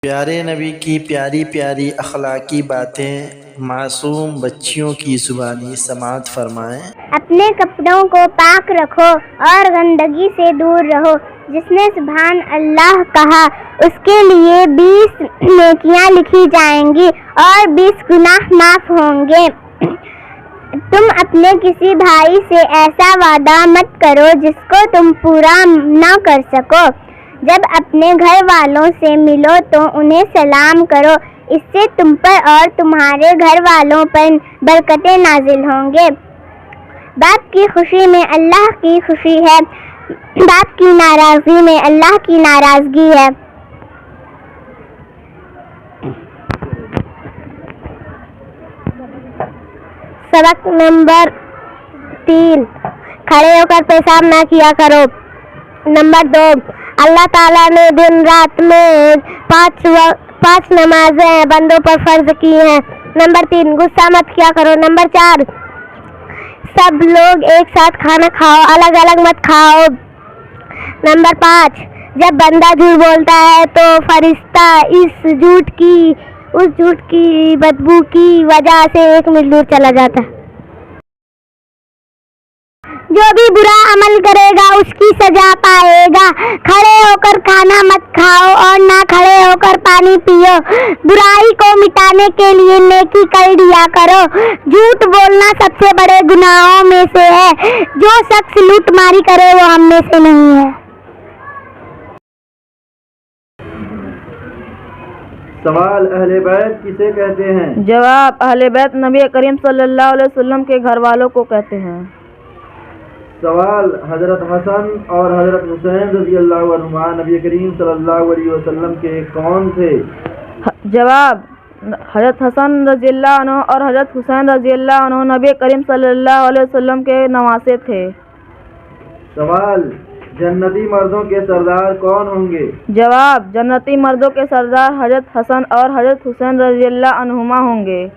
پیارے نبی کی پیاری پیاری اخلاقی باتیں معصوم بچیوں کی زبانی سماعت فرمائیں۔ اپنے کپڑوں کو پاک رکھو اور گندگی سے دور رہو۔ جس نے سبحان اللہ کہا اس کے لیے 20 نیکیاں لکھی جائیں گی اور 20 گناہ معاف ہوں گے۔ تم اپنے کسی بھائی سے ایسا وعدہ مت کرو جس کو تم پورا نہ کر سکو۔ جب اپنے گھر والوں سے ملو تو انہیں سلام کرو، اس سے تم پر اور تمہارے گھر والوں پر برکتیں نازل ہوں گے۔ باپ کی خوشی میں اللہ کی خوشی ہے، باپ کی ناراضگی میں اللہ کی ناراضگی ہے۔ سبق نمبر 3، کھڑے ہو کر پیشاب نہ کیا کرو۔ نمبر 2، اللہ تعالیٰ نے دن رات میں 5 نمازیں بندوں پر فرض کی ہیں۔ نمبر 3، غصہ مت کیا کرو۔ نمبر 4، سب لوگ ایک ساتھ کھانا کھاؤ، الگ الگ مت کھاؤ۔ نمبر 5، جب بندہ جھوٹ بولتا ہے تو فرشتہ اس جھوٹ کی بدبو کی وجہ سے 1 میل دور چلا جاتا ہے۔ جو بھی برا عمل کرے گا اس کی سزا پائے گا۔ کھڑے ہو کر کھانا مت کھاؤ اور نہ کھڑے ہو کر پانی پیو۔ برائی کو مٹانے کے لیے نیکی کر دیا کرو۔ جھوٹ بولنا سب سے بڑے گناہوں میں سے ہے۔ جو شخص لوٹ ماری کرے وہ ہم میں سے نہیں ہے۔ سوال، اہل بیت کسے کہتے ہیں؟ جواب، اہل بیت نبی کریم صلی اللہ علیہ وسلم کے گھر والوں کو کہتے ہیں۔ سوال، حضرت حسن اور حضرت حسین رضی اللہ عنہما نبی کریم صلی اللہ علیہ وسلم کے کون تھے؟ جواب، حضرت حسن رضی اللہ عنہ اور حضرت حسین رضی اللہ عنہ نبی کریم صلی اللہ علیہ وسلم کے نواسے تھے۔ سوال، جنتی مردوں کے سردار کون ہوں گے؟ جواب، جنتی مردوں کے سردار حضرت حسن اور حضرت حسین رضی اللہ عنہما ہوں گے۔